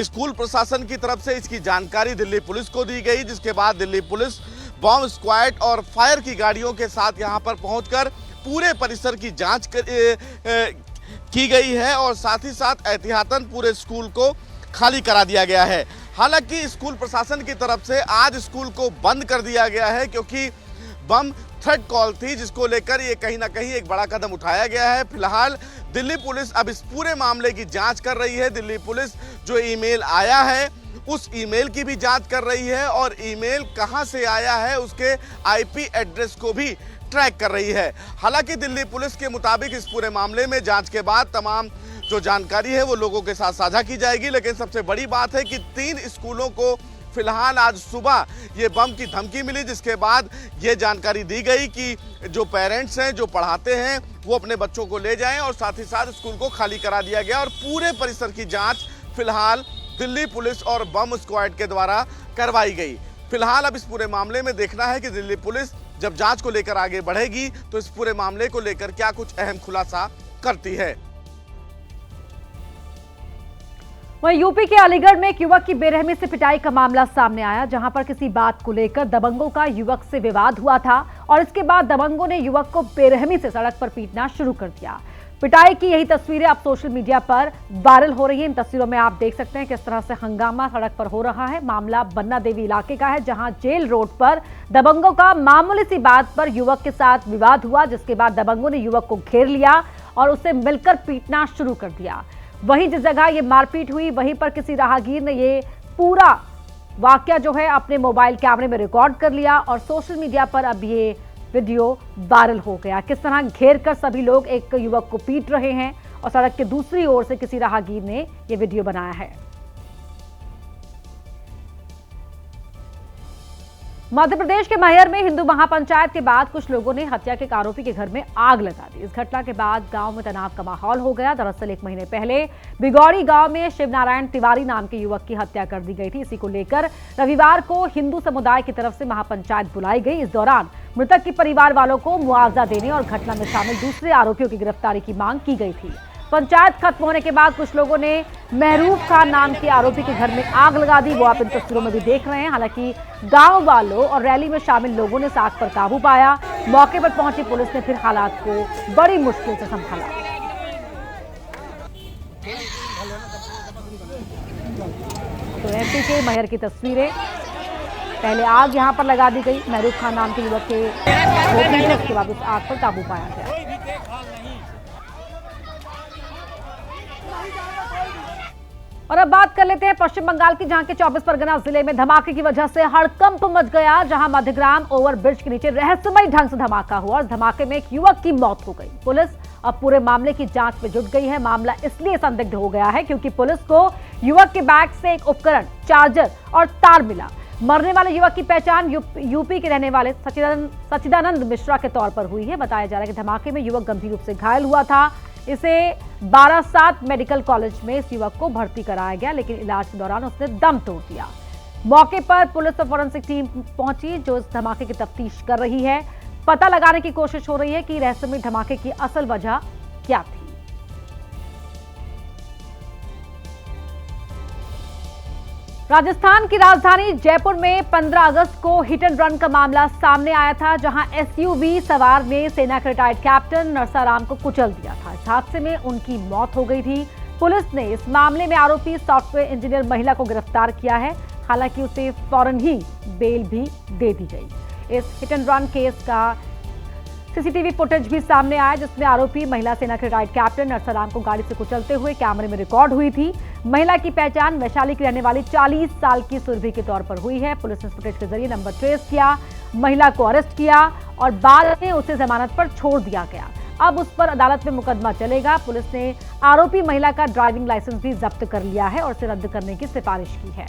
स्कूल प्रशासन की तरफ से इसकी जानकारी दिल्ली पुलिस को दी गई, जिसके बाद दिल्ली पुलिस बॉम्ब स्क्वाड और फायर की गाड़ियों के साथ यहां पर पहुंचकर पूरे परिसर की जांच की गई है और साथ ही साथ एहतियातन पूरे स्कूल को खाली करा दिया गया है। हालांकि स्कूल प्रशासन की तरफ से आज स्कूल को बंद कर दिया गया है क्योंकि बम थ्रेट कॉल थी, जिसको लेकर ये कहीं ना कहीं एक बड़ा कदम उठाया गया है। फिलहाल दिल्ली पुलिस अब इस पूरे मामले की जांच कर रही है। दिल्ली पुलिस जो ईमेल आया है उस ईमेल की भी जांच कर रही है और ईमेल कहां से आया है उसके आईपी एड्रेस को भी ट्रैक कर रही है। हालांकि दिल्ली पुलिस के मुताबिक इस पूरे मामले में जांच के बाद तमाम जो जानकारी है वो लोगों के साथ साझा की जाएगी। लेकिन सबसे बड़ी बात है कि 3 स्कूलों को फिलहाल आज सुबह ये बम की धमकी मिली, जिसके बाद ये जानकारी दी गई कि जो पेरेंट्स हैं, जो पढ़ाते हैं, वो अपने बच्चों को ले जाएं और साथ ही साथ स्कूल को खाली करा दिया गया और पूरे परिसर की जांच फिलहाल दिल्ली पुलिस और बम स्क्वाड के द्वारा करवाई गई। फिलहाल अब इस पूरे मामले में देखना है कि दिल्ली पुलिस जब जांच को लेकर आगे बढ़ेगी तो इस पूरे मामले को लेकर क्या कुछ अहम खुलासा करती है। वहीं यूपी के अलीगढ़ में एक युवक की बेरहमी से पिटाई का मामला सामने आया, जहां पर किसी बात को लेकर दबंगों का युवक से विवाद हुआ था और इसके बाद दबंगों ने युवक को बेरहमी से सड़क पर पीटना शुरू कर दिया। पिटाई की यही तस्वीरें अब सोशल मीडिया पर वायरल हो रही हैं। इन तस्वीरों में आप देख सकते हैं किस तरह से हंगामा सड़क पर हो रहा है। मामला बन्ना देवी इलाके का है, जहां जेल रोड पर दबंगों का मामूली सी बात पर युवक के साथ विवाद हुआ, जिसके बाद दबंगों ने युवक को घेर लिया और उसे मिलकर पीटना शुरू कर दिया। वहीं जिस जगह ये मारपीट हुई वहीं पर किसी राहगीर ने ये पूरा वाकया जो है अपने मोबाइल कैमरे में रिकॉर्ड कर लिया और सोशल मीडिया पर अब ये वीडियो वायरल हो गया। किस तरह घेर कर सभी लोग एक युवक को पीट रहे हैं और सड़क के दूसरी ओर से किसी राहगीर ने ये वीडियो बनाया है। मध्य प्रदेश के मैहर में हिंदू महापंचायत के बाद कुछ लोगों ने हत्या के आरोपी के घर में आग लगा दी। इस घटना के बाद गांव में तनाव का माहौल हो गया। दरअसल 1 महीने पहले बिगौड़ी गांव में शिवनारायण तिवारी नाम के युवक की हत्या कर दी गई थी। इसी को लेकर रविवार को हिंदू समुदाय की तरफ से महापंचायत बुलाई गई। इस दौरान मृतक के परिवार वालों को मुआवजा देने और घटना में शामिल दूसरे आरोपियों की गिरफ्तारी की मांग की गई थी। पंचायत खत्म होने के बाद कुछ लोगों ने महरूफ खान नाम के आरोपी के घर में आग लगा दी। वो आप इन तस्वीरों में भी देख रहे हैं। हालांकि गांव वालों और रैली में शामिल लोगों ने आग पर काबू पाया। मौके पर पहुंची पुलिस ने फिर हालात को बड़ी मुश्किल से संभाला। तो एमपी के मैहर की तस्वीरें, पहले आग यहां पर लगा दी गई महरूफ खान नाम के युवक के, उसके बाद उस आग पर काबू पाया गया। और अब बात कर लेते हैं पश्चिम बंगाल की, जहां के 24 परगना जिले में धमाके की वजह से हड़कंप मच गया। जहां मध्यग्राम ओवरब्रिज के नीचे रहस्यमय ढंग से धमाका हुआ और धमाके में एक युवक की मौत हो गई। पुलिस अब पूरे मामले की जांच में जुट गई है। मामला इसलिए संदिग्ध हो गया है क्योंकि पुलिस को युवक के बैग से एक उपकरण, चार्जर और तार मिला। मरने वाले युवक की पहचान यूपी के रहने वाले सचिदानंद मिश्रा के तौर पर हुई है। बताया जा रहा है कि धमाके में युवक गंभीर रूप से घायल हुआ था। इसे बारासात मेडिकल कॉलेज में इस युवक को भर्ती कराया गया, लेकिन इलाज के दौरान उसने दम तोड़ दिया। मौके पर पुलिस और फॉरेंसिक टीम पहुंची जो इस धमाके की तफ्तीश कर रही है। पता लगाने की कोशिश हो रही है कि रहस्यमय धमाके की असल वजह क्या थी। राजस्थान की राजधानी जयपुर में 15 अगस्त को हिट एंड रन का मामला सामने आया था, जहां एसयूवी सवार ने सेना के रिटायर्ड कैप्टन नरसाराम को कुचल दिया था। इस हादसे में उनकी मौत हो गई थी। पुलिस ने इस मामले में आरोपी सॉफ्टवेयर इंजीनियर महिला को गिरफ्तार किया है। हालांकि उसे फौरन ही बेल भी दे दी गई। इस हिट एंड रन केस का सीसीटीवी फुटेज भी सामने आया, जिसमें आरोपी महिला सेना के रिटायर्ड कैप्टन नरसाराम को गाड़ी से कुचलते हुए कैमरे में रिकॉर्ड हुई थी। महिला की पहचान वैशाली की रहने वाली 40 साल की सुरभि के तौर पर हुई है। पुलिस ने फुटेज के जरिए नंबर ट्रेस किया, महिला को अरेस्ट किया और बाद में उसे जमानत पर छोड़ दिया गया। अब उस पर अदालत में मुकदमा चलेगा। पुलिस ने आरोपी महिला का ड्राइविंग लाइसेंस भी जब्त कर लिया है और उसे रद्द करने की सिफारिश की है।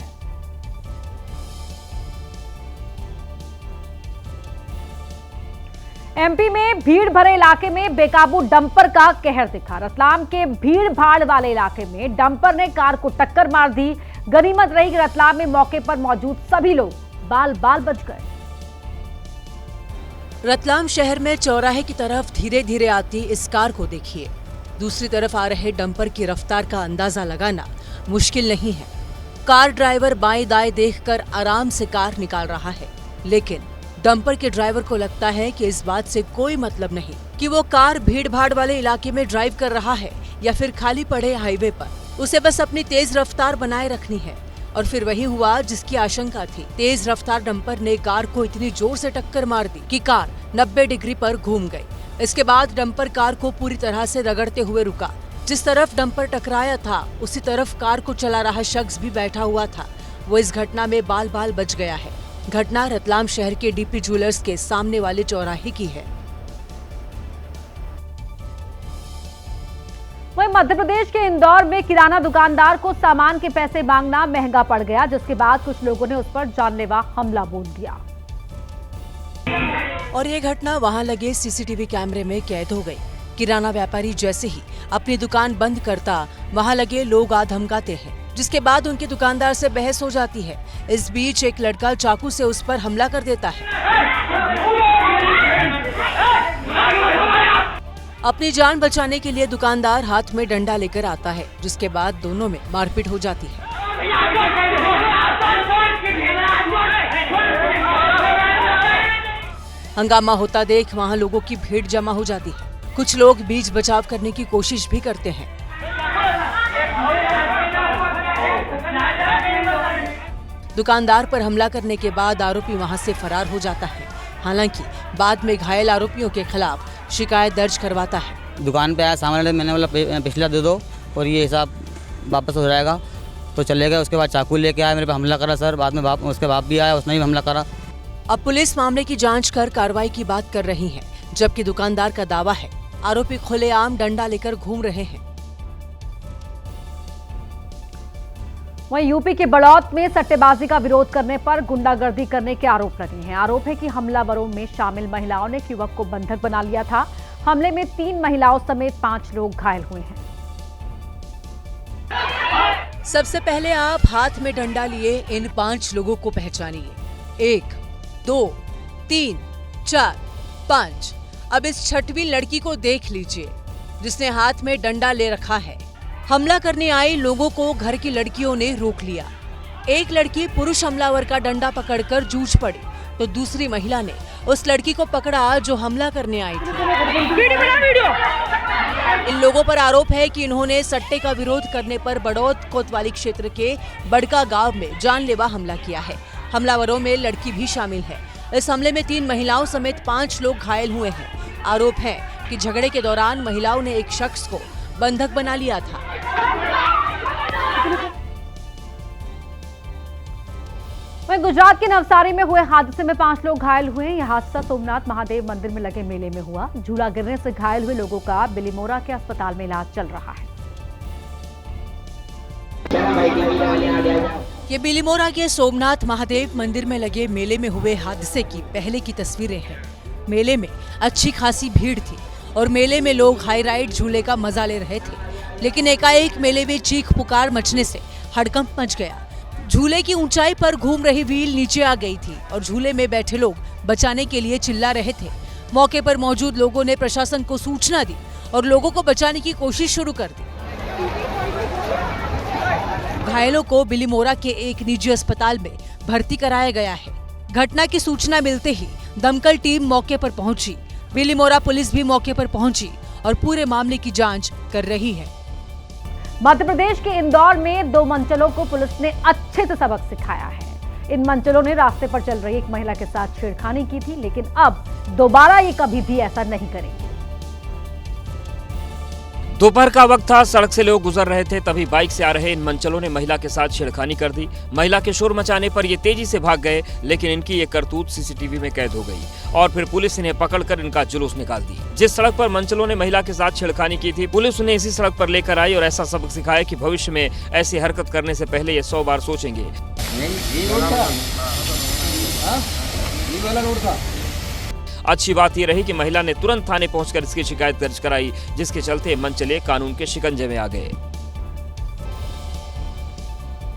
एमपी में भीड़ भरे इलाके में बेकाबू डंपर का कहर दिखा। रतलाम के भीड़ भाड़ वाले इलाके में डंपर ने कार को टक्कर मार दी। गनीमत रही कि रतलाम में मौके पर मौजूद सभी लोग बाल बाल बच गए। रतलाम शहर में चौराहे की तरफ धीरे धीरे आती इस कार को देखिए। दूसरी तरफ आ रहे डंपर की रफ्तार का अंदाजा लगाना मुश्किल नहीं है। कार ड्राइवर बाएं दाएं देखकर आराम से कार निकाल रहा है, लेकिन डंपर के ड्राइवर को लगता है कि इस बात से कोई मतलब नहीं कि वो कार भीड़ भाड़ वाले इलाके में ड्राइव कर रहा है या फिर खाली पड़े हाईवे पर। उसे बस अपनी तेज रफ्तार बनाए रखनी है। और फिर वही हुआ जिसकी आशंका थी। तेज रफ्तार डंपर ने कार को इतनी जोर से टक्कर मार दी कि कार 90 डिग्री पर घूम गई। इसके बाद डंपर कार को पूरी तरह से रगड़ते हुए रुका। जिस तरफ डंपर टकराया था उसी तरफ कार को चला रहा शख्स भी बैठा हुआ था। वो इस घटना में बाल बाल बच गया है। घटना रतलाम शहर के डीपी ज्वेलर्स के सामने वाले चौराहे की है। वहीं मध्य प्रदेश के इंदौर में किराना दुकानदार को सामान के पैसे मांगना महंगा पड़ गया, जिसके बाद कुछ लोगों ने उस पर जानलेवा हमला बोल दिया। और ये घटना वहां लगे सीसीटीवी कैमरे में कैद हो गई। किराना व्यापारी जैसे ही अपनी दुकान बंद करता, वहां लगे लोग आ धमकाते हैं, जिसके बाद उनके दुकानदार से बहस हो जाती है। इस बीच एक लड़का चाकू से उस पर हमला कर देता है। अपनी जान बचाने के लिए दुकानदार हाथ में डंडा लेकर आता है, जिसके बाद दोनों में मारपीट हो जाती है। हंगामा होता देख वहां लोगों की भीड़ जमा हो जाती है। कुछ लोग बीच बचाव करने की कोशिश भी करते हैं। दुकानदार पर हमला करने के बाद आरोपी वहां से फरार हो जाता है। हालांकि बाद में घायल आरोपियों के खिलाफ शिकायत दर्ज करवाता है। दुकान पे आया सामान, मैंने बोला पिछला दे दो और ये हिसाब वापस हो जाएगा, तो चले गए। उसके बाद चाकू लेके आया, मेरे पे हमला करा सर। बाद में उसके बाप भी आया, उसने भी हमला करा। अब पुलिस मामले की जांच कर कार्रवाई की बात कर रही है, जबकि दुकानदार का दावा है आरोपी खुलेआम डंडा लेकर घूम रहे हैं। वहीं यूपी के बड़ौत में सट्टेबाजी का विरोध करने पर गुंडागर्दी करने के आरोप लगे हैं। आरोप है कि हमलावरों में शामिल महिलाओं ने युवक को बंधक बना लिया था। हमले में 3 महिलाओं समेत 5 लोग घायल हुए हैं। सबसे पहले आप हाथ में डंडा लिए इन 5 लोगों को पहचानिए। 1, 2, 3, 4, 5। अब इस 6वीं लड़की को देख लीजिए, जिसने हाथ में डंडा ले रखा है। हमला करने आए लोगों को घर की लड़कियों ने रोक लिया। एक लड़की पुरुष हमलावर का डंडा पकड़कर जूझ पड़ी, तो दूसरी महिला ने उस लड़की को पकड़ा जो हमला करने आई थी। इन लोगों पर आरोप है कि इन्होंने सट्टे का विरोध करने पर बड़ौत कोतवाली क्षेत्र के बड़का गांव में जानलेवा हमला किया है। हमलावरों में लड़की भी शामिल है। इस हमले में 3 महिलाओं समेत 5 लोग घायल हुए हैं। आरोप है कि झगड़े के दौरान महिलाओं ने एक शख्स को बंधक बना लिया था। वहीं गुजरात के नवसारी में हुए हादसे में 5 लोग घायल हुए। यह हादसा सोमनाथ महादेव मंदिर में लगे मेले में हुआ। झूला गिरने से घायल हुए लोगों का बिलीमोरा के अस्पताल में इलाज चल रहा है। ये बिलीमोरा के सोमनाथ महादेव मंदिर में लगे मेले में हुए हादसे की पहले की तस्वीरें हैं। मेले में अच्छी खासी भीड़ थी और मेले में लोग हाई राइड झूले का मजा ले रहे थे, लेकिन एकाएक मेले में चीख पुकार मचने से हड़कंप मच गया। झूले की ऊंचाई पर घूम रही व्हील नीचे आ गई थी और झूले में बैठे लोग बचाने के लिए चिल्ला रहे थे। मौके पर मौजूद लोगों ने प्रशासन को सूचना दी और लोगों को बचाने की कोशिश शुरू कर दी। घायलों को बिलीमोरा के एक निजी अस्पताल में भर्ती कराया गया है। घटना की सूचना मिलते ही दमकल टीम मौके पर पहुंची। बिलीमोरा पुलिस भी मौके पर पहुंची और पूरे मामले की जांच कर रही है। मध्य प्रदेश के इंदौर में 2 मंचलों को पुलिस ने अच्छे से सबक सिखाया है। इन मंचलों ने रास्ते पर चल रही एक महिला के साथ छेड़खानी की थी, लेकिन अब दोबारा ये कभी भी ऐसा नहीं करेंगे। दोपहर का वक्त था, सड़क से लोग गुजर रहे थे, तभी बाइक से आ रहे इन मंचलों ने महिला के साथ छेड़खानी कर दी। महिला के शोर मचाने पर ये तेजी से भाग गए, लेकिन इनकी ये करतूत सीसीटीवी में कैद हो गई और फिर पुलिस इन्हें पकड़कर इनका जुलूस निकाल दी। जिस सड़क पर मंचलों ने महिला के साथ छेड़खानी की थी, पुलिस उन्हें इसी सड़क पर लेकर आई और ऐसा सबक सिखाया कि भविष्य में ऐसी हरकत करने से पहले ये 100 बार सोचेंगे। अच्छी बात ये रही कि महिला ने तुरंत थाने पहुंचकर इसकी शिकायत दर्ज कराई, जिसके चलते मंचले कानून के शिकंजे में आ गए।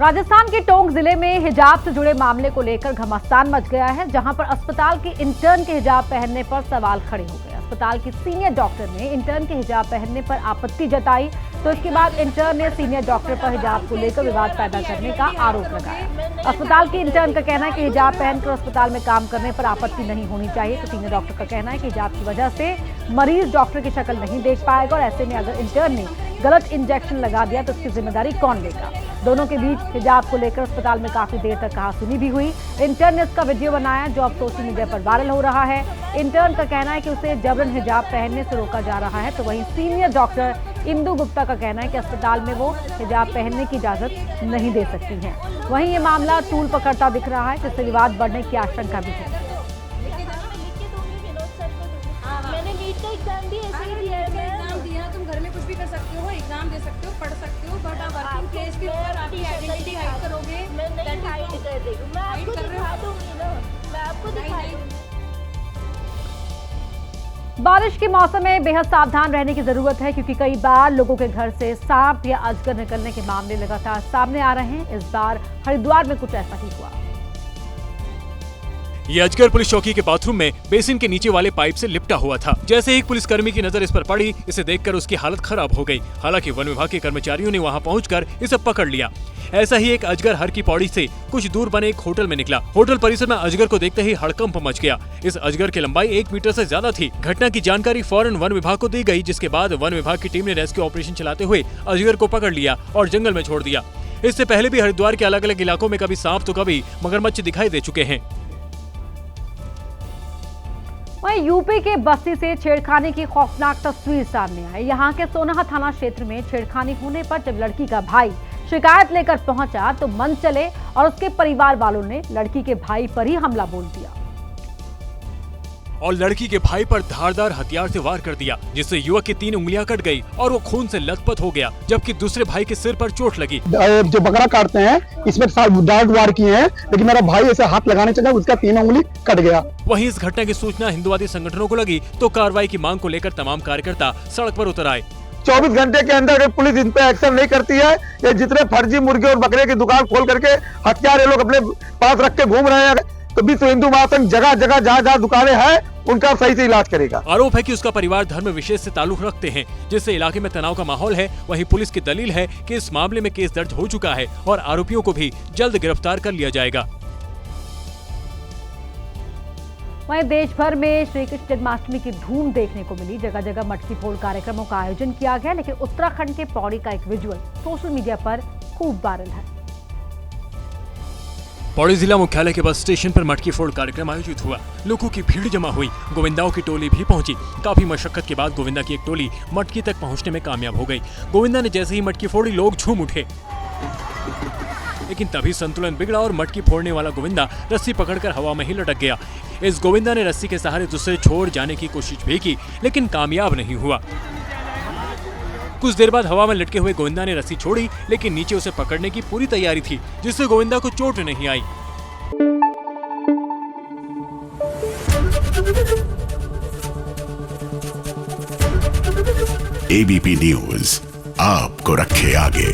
राजस्थान के टोंक जिले में हिजाब से जुड़े मामले को लेकर घमासान मच गया है, जहां पर अस्पताल के इंटर्न के हिजाब पहनने पर सवाल खड़े हो गए। अस्पताल की सीनियर डॉक्टर ने इंटर्न के हिजाब पहनने पर आपत्ति जताई, तो इसके बाद इंटर्न ने सीनियर डॉक्टर पर हिजाब को लेकर विवाद पैदा करने का आरोप लगाया। अस्पताल की इंटर्न का कहना है कि हिजाब पहनकर अस्पताल में काम करने पर आपत्ति नहीं होनी चाहिए, तो सीनियर डॉक्टर का कहना है कि हिजाब की वजह से मरीज डॉक्टर की शक्ल नहीं देख पाएगा और ऐसे में अगर इंटर्न ने गलत इंजेक्शन लगा दिया तो इसकी जिम्मेदारी कौन लेगा। दोनों के बीच हिजाब को लेकर अस्पताल में काफी देर तक कहासुनी भी हुई। इंटर्न ने इसका वीडियो बनाया जो अब सोशल मीडिया पर वायरल हो रहा है। इंटर्न का कहना है कि उसे जबरन हिजाब पहनने से रोका जा रहा है, तो वहीं सीनियर डॉक्टर इंदु गुप्ता का कहना है कि अस्पताल में वो हिजाब पहनने की इजाजत नहीं दे सकती हैं। वहीं ये मामला तूल पकड़ता दिख रहा है, जिससे विवाद बढ़ने की आशंका भी है। मैंने नीट का एग्जाम भी ऐसे ही दिया है। एग्जाम दिया, तुम घर में कुछ भी कर सकते हो, एग्जाम दे सकते हो, पढ़ सकते हो, बट वर्किंग प्लेस के ऊपर आपकी आइडेंटिटी हाइड करोगे। मैं नहीं हाइड कर रही हूं, मैं आपको दिखा दूंगी ना, मैं आपको दिखा दूंगी। बारिश के मौसम में बेहद सावधान रहने की जरूरत है, क्योंकि कई बार लोगों के घर से सांप या अजगर निकलने के मामले लगातार सामने आ रहे हैं। इस बार हरिद्वार में कुछ ऐसा ही हुआ। ये अजगर पुलिस चौकी के बाथरूम में बेसिन के नीचे वाले पाइप से लिपटा हुआ था। जैसे ही पुलिसकर्मी की नजर इस पर पड़ी, इसे देखकर उसकी हालत खराब हो गई। हालांकि वन विभाग के कर्मचारियों ने वहां पहुंचकर इसे पकड़ लिया। ऐसा ही एक अजगर हर की पौड़ी से कुछ दूर बने एक होटल में निकला। होटल परिसर में अजगर को देखते ही हड़कंप मच गया। इस अजगर की लंबाई 1 मीटर से ज्यादा थी। घटना की जानकारी फौरन वन विभाग को दी गई, जिसके बाद वन विभाग की टीम ने रेस्क्यू ऑपरेशन चलाते हुए अजगर को पकड़ लिया और जंगल में छोड़ दिया। इससे पहले भी हरिद्वार के अलग अलग इलाकों में कभी सांप तो कभी मगरमच्छ दिखाई दे चुके हैं। वहीं यूपी के बस्ती से छेड़खानी की खौफनाक तस्वीर सामने आई। यहाँ के सोनाहा थाना क्षेत्र में छेड़खानी होने पर जब लड़की का भाई शिकायत लेकर पहुंचा तो मन चले और उसके परिवार वालों ने लड़की के भाई पर ही हमला बोल दिया और लड़की के भाई पर धारदार हथियार से वार कर दिया, जिससे युवक की 3 उंगलियां कट गई और वो खून से लथपथ हो गया, जबकि दूसरे भाई के सिर पर चोट लगी। जो बकरा काटते हैं इसमें डार्ट वार किए हैं, लेकिन मेरा भाई ऐसे हाथ लगाने चला, उसका 3 उंगली कट गया। वहीं इस घटना की सूचना हिंदुवादी संगठनों को लगी तो कार्रवाई की मांग को लेकर तमाम कार्यकर्ता सड़क पर उतर आए। 24 घंटे के अंदर अगर पुलिस इन पे एक्शन नहीं करती है, ये जितने फर्जी मुर्गे और बकरे की दुकान खोल करके हथियार ये लोग अपने पास रख के घूम रहे हैं, तो विश्व हिंदू महासंघ जगह जगह जहाँ दुकानें हैं उनका सही से इलाज करेगा। आरोप है कि उसका परिवार धर्म विशेष से ताल्लुक रखते हैं, जिससे इलाके में तनाव का माहौल है। वहीं पुलिस की दलील है कि इस मामले में केस दर्ज हो चुका है और आरोपियों को भी जल्द गिरफ्तार कर लिया जाएगा। वहीं देश भर में श्री कृष्ण जन्माष्टमी की धूम देखने को मिली। जगह जगह मटकी फोड़ कार्यक्रमों का आयोजन किया गया, लेकिन उत्तराखंड के पौड़ी का एक विजुअल सोशल मीडिया पर खूब वायरल है। पौड़ी जिला मुख्यालय के बस स्टेशन पर मटकी फोड़ कार्यक्रम आयोजित हुआ। लोगों की भीड़ जमा हुई। गोविंदाओं की टोली भी पहुंची। काफी मशक्कत के बाद गोविंदा की एक टोली मटकी तक पहुंचने में कामयाब हो गई। गोविंदा ने जैसे ही मटकी फोड़ी, लोग झूम उठे, लेकिन तभी संतुलन बिगड़ा और मटकी फोड़ने वाला गोविंदा रस्सी पकड़कर हवा में ही लटक गया। इस गोविंदा ने रस्सी के सहारे दूसरे छोड़ जाने की कोशिश भी की, लेकिन कामयाब नहीं हुआ। कुछ देर बाद हवा में लटके हुए गोविंदा ने रस्सी छोड़ी, लेकिन नीचे उसे पकड़ने की पूरी तैयारी थी, जिससे गोविंदा को चोट नहीं आई। एबीपी न्यूज आपको रखे आगे।